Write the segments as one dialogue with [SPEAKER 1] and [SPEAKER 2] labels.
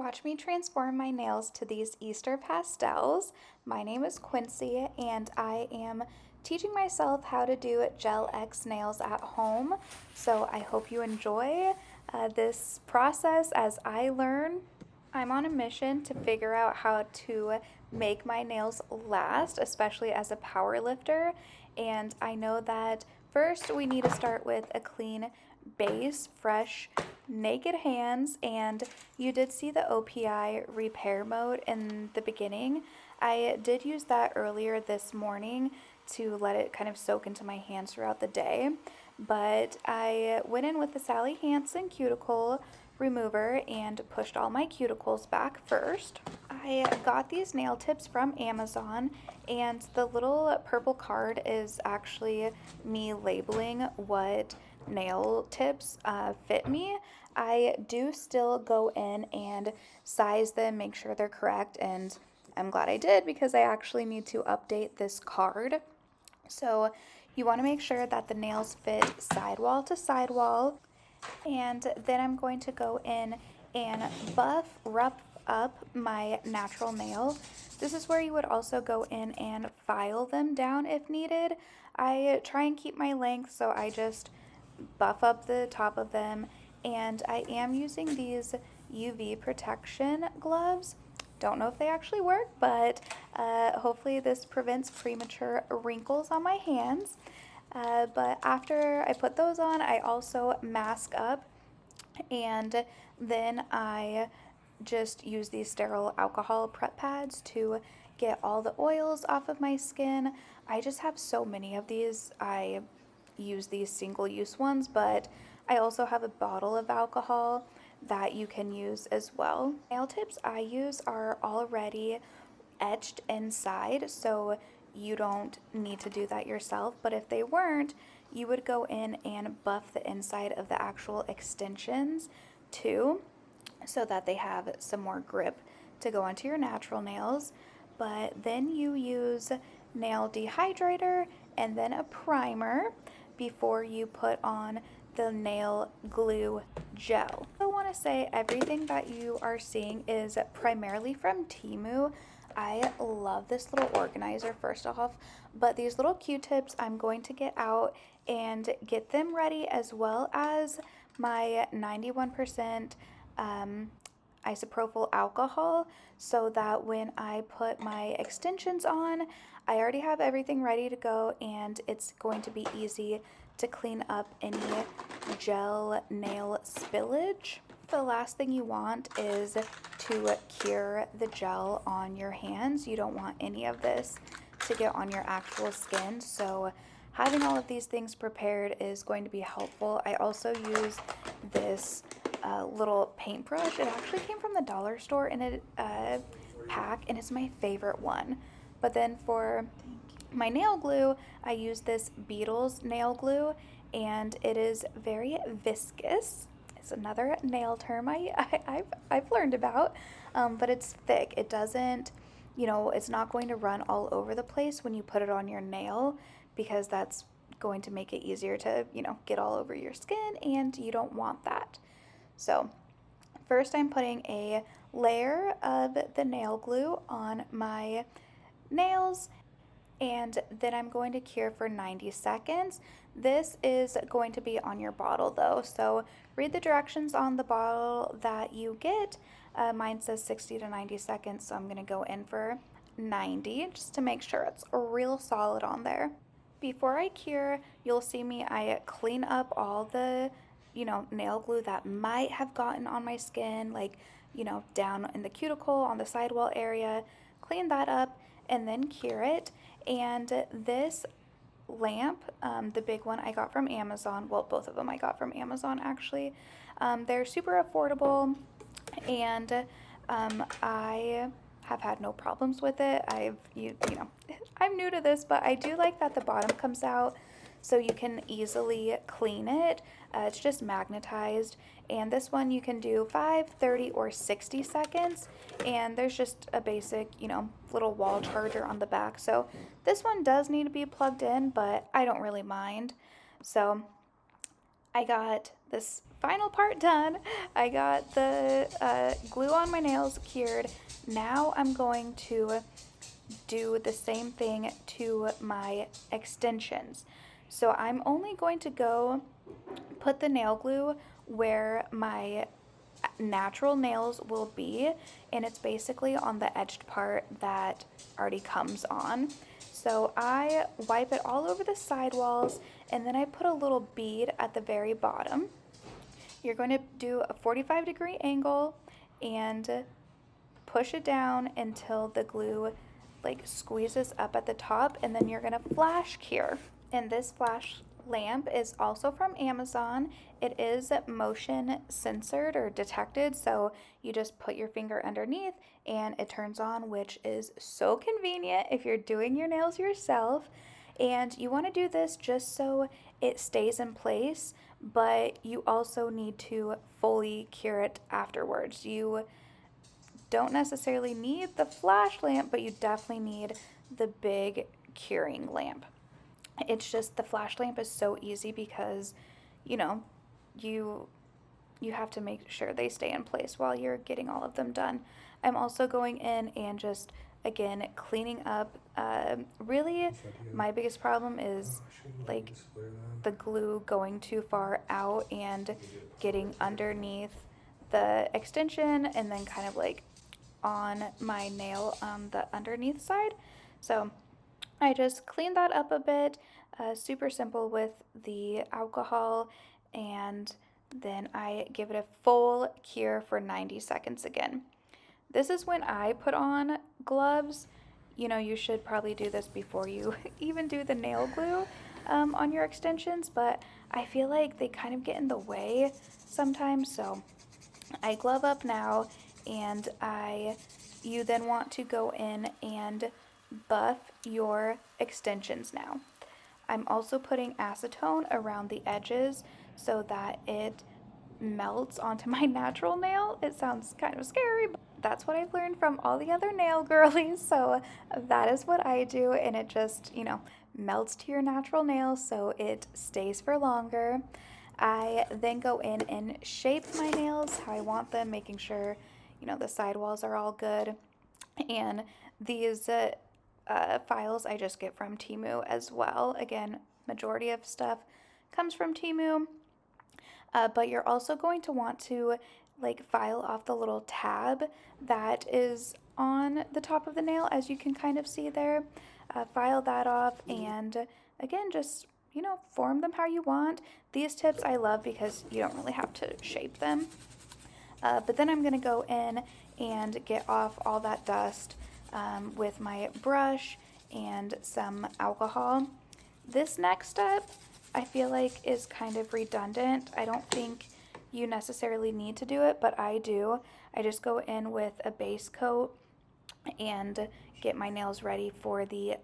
[SPEAKER 1] watch me transform my nails to these Easter pastels. My name is Quincy and I am teaching myself how to do Gel X nails at home. So I hope you enjoy this process as I learn. I'm on a mission to figure out how to make my nails last, especially as a power lifter. And I know that first we need to start with a clean base, fresh, naked hands. And you did see the OPI repair mode in the beginning. I did use that earlier this morning to let it kind of soak into my hands throughout the day. But I went in with the Sally Hansen Cuticle Remover and pushed all my cuticles back first. I got these nail tips from Amazon, and the little purple card is actually me labeling what nail tips fit me. I do still go in and size them, make sure they're correct, and I'm glad I did because I actually need to update this card. So you want to make sure that the nails fit sidewall to sidewall, and then I'm going to go in and rough up my natural nail. This is where you would also go in and file them down if needed. I try and keep my length, so I just buff up the top of them, and I am using these UV protection gloves. Don't know if they actually work, but hopefully this prevents premature wrinkles on my hands. But after I put those on, I also mask up, and then I just use these sterile alcohol prep pads to get all the oils off of my skin. I just have so many of these. I use these single-use ones, but I also have a bottle of alcohol that you can use as well. Nail tips I use are already etched inside, so you don't need to do that yourself. But if they weren't, you would go in and buff the inside of the actual extensions too, so that they have some more grip to go onto your natural nails. But then you use nail dehydrator and then a primer before you put on the nail glue gel. I want to say everything that you are seeing is primarily from Temu. I love this little organizer first off, but these little Q-tips I'm going to get out and get them ready, as well as my 91% isopropyl alcohol, so that when I put my extensions on, I already have everything ready to go, and it's going to be easy to clean up any gel nail spillage. The last thing you want is to cure the gel on your hands. You don't want any of this to get on your actual skin, so having all of these things prepared is going to be helpful. I also use this little paintbrush. It actually came from the dollar store in a pack, and it's my favorite one. But then for my nail glue, I use this Beetles nail glue, and it is very viscous. It's another nail term I've learned about, but it's thick. It doesn't, it's not going to run all over the place when you put it on your nail, because that's going to make it easier to, get all over your skin, and you don't want that. So first I'm putting a layer of the nail glue on my nails, and then I'm going to cure for 90 seconds. This is going to be on your bottle though, so read the directions on the bottle that you get. Mine says 60 to 90 seconds, so I'm going to go in for 90 just to make sure it's real solid on there. Before I cure, you'll see me, I clean up all the nail glue that might have gotten on my skin, like, down in the cuticle, on the sidewall area. Clean that up and then cure it. And this lamp, the big one, I got from Amazon. Well, both of them I got from Amazon actually. They're super affordable, and I have had no problems with it. I'm new to this, but I do like that the bottom comes out so you can easily clean it. It's just magnetized, and this one you can do 5, 30, or 60 seconds, and there's just a basic, little wall charger on the back. So this one does need to be plugged in, but I don't really mind. So I got this final part done. I got the glue on my nails cured. Now I'm going to do the same thing to my extensions. So I'm only going to go put the nail glue where my natural nails will be, and it's basically on the edged part that already comes on. So I wipe it all over the sidewalls, and then I put a little bead at the very bottom. You're going to do a 45-degree angle and push it down until the glue like squeezes up at the top, and then you're going to flash cure. And this flash lamp is also from Amazon. It is motion censored or detected, so you just put your finger underneath and it turns on, which is so convenient if you're doing your nails yourself. And you want to do this just so it stays in place, but you also need to fully cure it afterwards. You don't necessarily need the flash lamp, but you definitely need the big curing lamp. It's just the flash lamp is so easy because, you know, you have to make sure they stay in place while you're getting all of them done. I'm also going in and just again cleaning up. Really, my biggest problem is like the glue going too far out and getting underneath the extension and then kind of like on my nail on the underneath side. So I just cleaned that up a bit, super simple with the alcohol, and then I give it a full cure for 90 seconds again. This is when I put on gloves. You know, you should probably do this before you even do the nail glue on your extensions, but I feel like they kind of get in the way sometimes, so I glove up now, and you then want to go in and buff your extensions now. I'm also putting acetone around the edges so that it melts onto my natural nail. It sounds kind of scary, but that's what I've learned from all the other nail girlies. So that is what I do, and it just, melts to your natural nail so it stays for longer. I then go in and shape my nails how I want them, making sure, the sidewalls are all good. And these files I just get from Temu as well. Again, majority of stuff comes from Temu. But you're also going to want to like file off the little tab that is on the top of the nail, as you can kind of see there. File that off, and again, just form them how you want. These tips I love because you don't really have to shape them. But then I'm going to go in and get off all that dust with my brush and some alcohol. This next step I feel like is kind of redundant. I don't think you necessarily need to do it, but I do. I just go in with a base coat and get my nails ready for the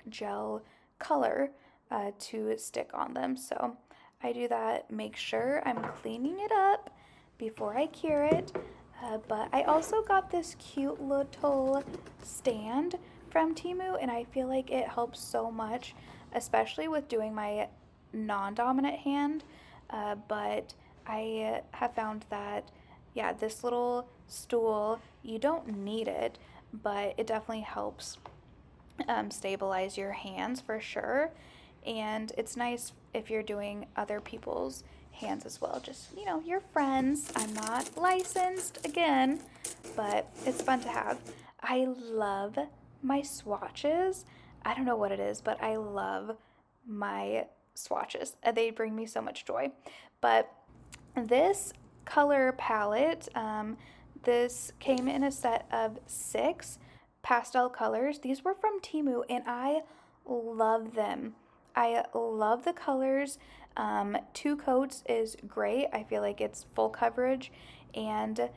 [SPEAKER 1] gel color to stick on them. So I do that, make sure I'm cleaning it up before I cure it. But I also got this cute little stand from Temu, and I feel like it helps so much, especially with doing my non-dominant hand. But I have found that, yeah, this little stool, you don't need it, but it definitely helps stabilize your hands for sure. And it's nice if you're doing other people's hands as well. Just, your friends. I'm not licensed again, but it's fun to have. I love my swatches. I don't know what it is, but I love my swatches. They bring me so much joy. But this color palette, this came in a set of 6 pastel colors. These were from Temu, and I love them. I love the colors. 2 coats is great. I feel like it's full coverage. And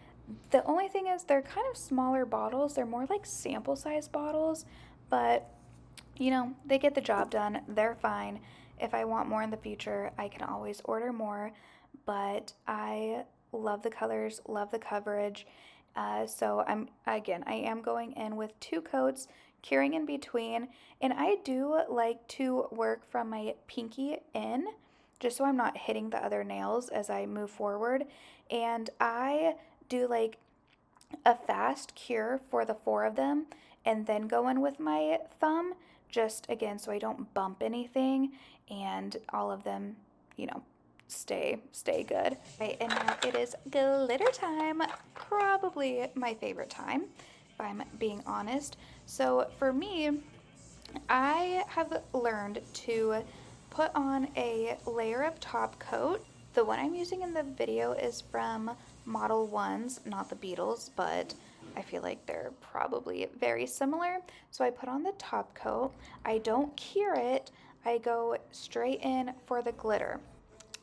[SPEAKER 1] the only thing is they're kind of smaller bottles. They're more like sample size bottles, but they get the job done. They're fine. If I want more in the future, I can always order more. But I love the colors, love the coverage. So I am going in with 2 coats, curing in between, and I do like to work from my pinky in. just so I'm not hitting the other nails as I move forward. And I do like a fast cure for the 4 of them and then go in with my thumb, just again so I don't bump anything and all of them, you know, stay good. Right, and now it is glitter time. Probably my favorite time, if I'm being honest. So for me, I have learned to put on a layer of top coat. The one I'm using in the video is from Model 1s, not the Beatles, but I feel like they're probably very similar. So I put on the top coat. I don't cure it. I go straight in for the glitter.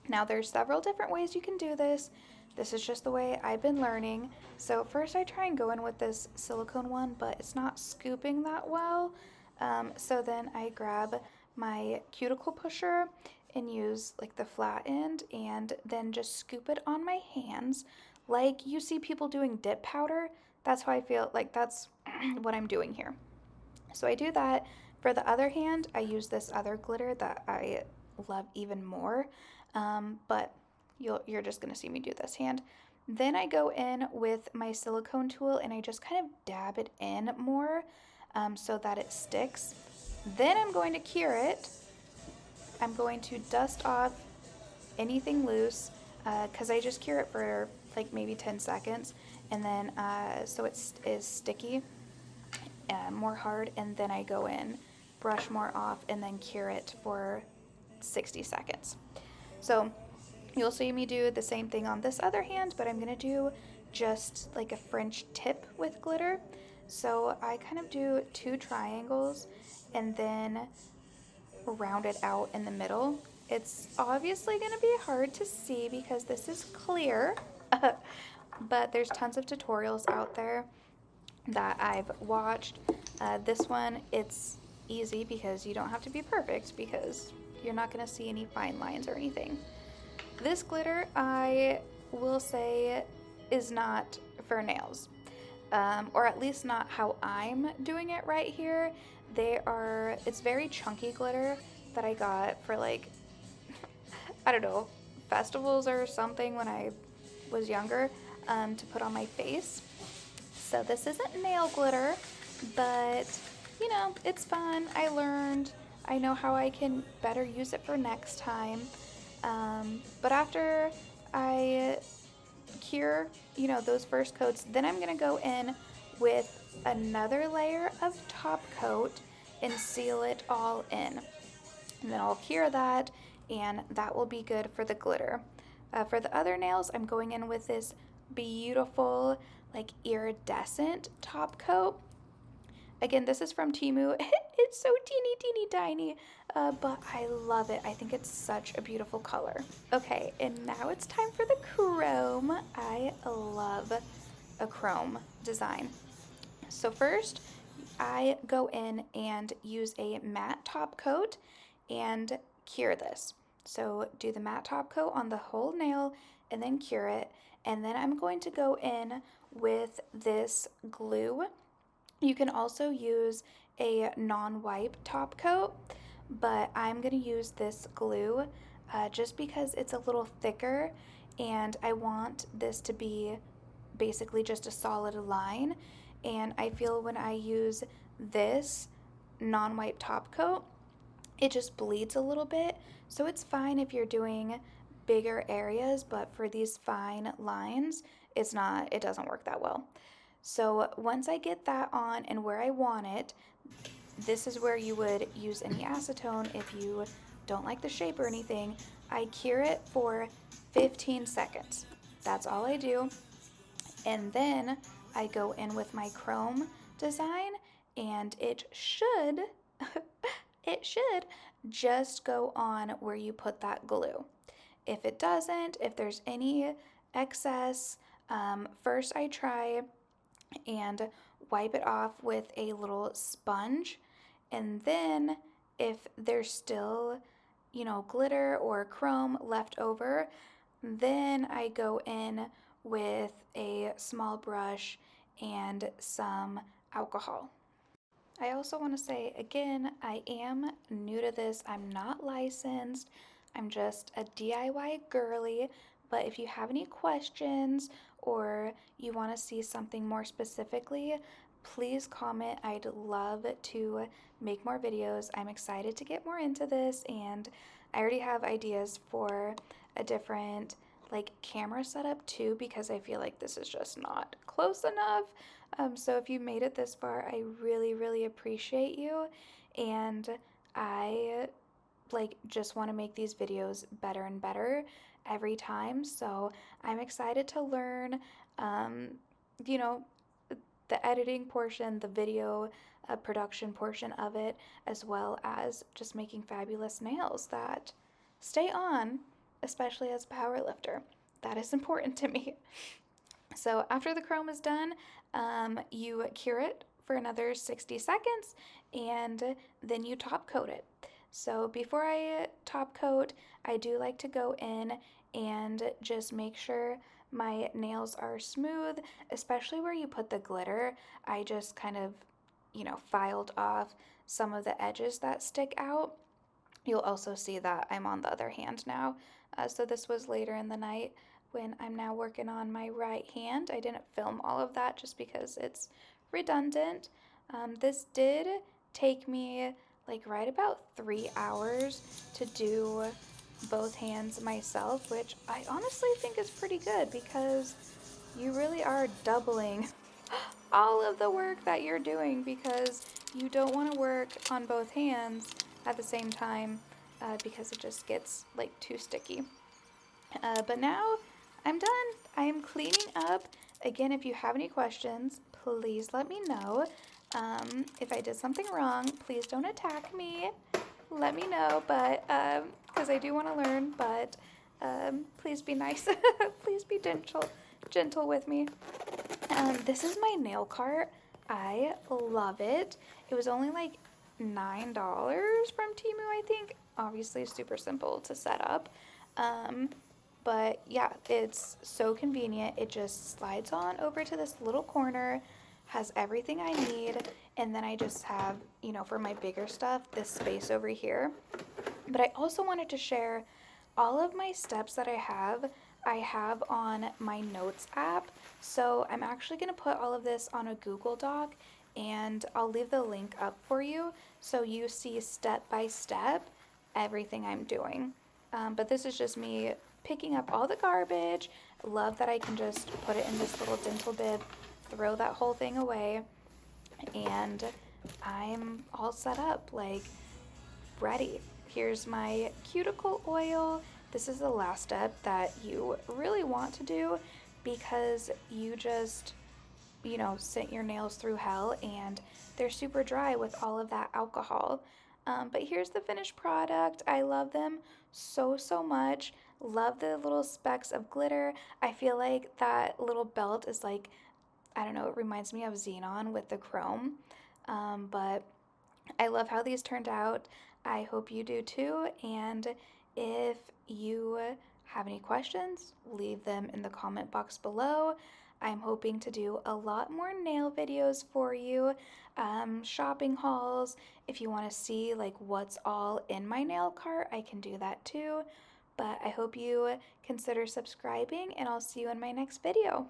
[SPEAKER 1] Now there's several different ways you can do this. This is just the way I've been learning. So first I try and go in with this silicone one, but it's not scooping that well. So then I grab my cuticle pusher and use like the flat end and then just scoop it on my hands like you see people doing dip powder. That's how I feel like that's what I'm doing here. So I do that. For the other hand, I use this other glitter that I love even more, but you're just gonna see me do this hand. Then I go in with my silicone tool and I just kind of dab it in more so that it sticks. Then I'm going to cure it. I'm going to dust off anything loose because I just cure it for like maybe 10 seconds and then so it is sticky, more hard, and then I go in, brush more off, and then cure it for 60 seconds. So you'll see me do the same thing on this other hand, but I'm gonna do just like a French tip with glitter. So I kind of do 2 triangles and then round it out in the middle. It's obviously gonna be hard to see because this is clear, but there's tons of tutorials out there that I've watched. This one, it's easy because you don't have to be perfect because you're not gonna see any fine lines or anything. This glitter, I will say, is not for nails, or at least not how I'm doing it right here. It's very chunky glitter that I got for like, I don't know, festivals or something when I was younger, to put on my face. So this isn't nail glitter, but you know, it's fun. I learned. I know how I can better use it for next time. But after I cure, you know, those first coats, then I'm gonna go in with another layer of top coat and seal it all in. And then I'll cure that, and that will be good for the glitter. For the other nails, I'm going in with this beautiful, like iridescent top coat. Again, this is from Temu. It's so teeny tiny, but I love it. I think it's such a beautiful color. Okay, and now it's time for the chrome. I love a chrome design. So first, I go in and use a matte top coat and cure this. So do the matte top coat on the whole nail and then cure it. And then I'm going to go in with this glue. You can also use a non-wipe top coat, but I'm going to use this glue just because it's a little thicker and I want this to be basically just a solid line. And I feel when I use this non-wipe top coat, it just bleeds a little bit. So it's fine if you're doing bigger areas, but for these fine lines, it doesn't work that well. So once I get that on and where I want it, this is where you would use any acetone if you don't like the shape or anything. I cure it for 15 seconds. That's all I do. And then I go in with my chrome design and it should just go on where you put that glue. If it doesn't, if there's any excess, first I try and wipe it off with a little sponge, and then if there's still, you know, glitter or chrome left over, then I go in with a small brush and some alcohol. I also want to say again, I am new to this. I'm not licensed. I'm just a DIY girly, but if you have any questions or you want to see something more specifically, please comment. I'd love to make more videos. I'm excited to get more into this, and I already have ideas for a different like camera setup too, because I feel like this is just not close enough. So if you made it this far, I really, really appreciate you, and I like just want to make these videos better and better every time. So I'm excited to learn, um, you know, the editing portion, the video production portion of it, as well as just making fabulous nails that stay on, especially as a power lifter. That is important to me. So after the chrome is done, you cure it for another 60 seconds and then you top coat it. So before I top coat, I do like to go in and just make sure my nails are smooth, especially where you put the glitter. I just kind of, filed off some of the edges that stick out. You'll also see that I'm on the other hand now. So this was later in the night when I'm now working on my right hand. I didn't film all of that just because it's redundant. This did take me like right about 3 hours to do both hands myself, which I honestly think is pretty good because you really are doubling all of the work that you're doing, because you don't want to work on both hands at the same time because it just gets like too sticky. But now I'm done. I am cleaning up. Again, if you have any questions, please let me know. If I did something wrong, please don't attack me. Let me know, but because I do want to learn, but please be nice. Please be gentle with me. This is my nail cart. I love it. It was only like $9 from Temu, I think. Obviously, super simple to set up. But yeah, it's so convenient. It just slides on over to this little corner, has everything I need, and then I just have, for my bigger stuff, this space over here. But I also wanted to share all of my steps that I have on my notes app. So I'm actually going to put all of this on a Google Doc, and I'll leave the link up for you so you see step by step everything I'm doing. But this is just me picking up all the garbage. Love that I can just put it in this little dental bib, throw that whole thing away, and I'm all set up, like ready. Here's my cuticle oil. This is the last step that you really want to do because you just, sent your nails through hell and they're super dry with all of that alcohol. But here's the finished product. I love them so, so much. Love the little specks of glitter. I feel like that little belt is like, I don't know, it reminds me of Xenon with the chrome. But I love how these turned out. I hope you do too. And if you have any questions, leave them in the comment box below. I'm hoping to do a lot more nail videos for you, shopping hauls. If you want to see like what's all in my nail cart, I can do that too. But I hope you consider subscribing, and I'll see you in my next video.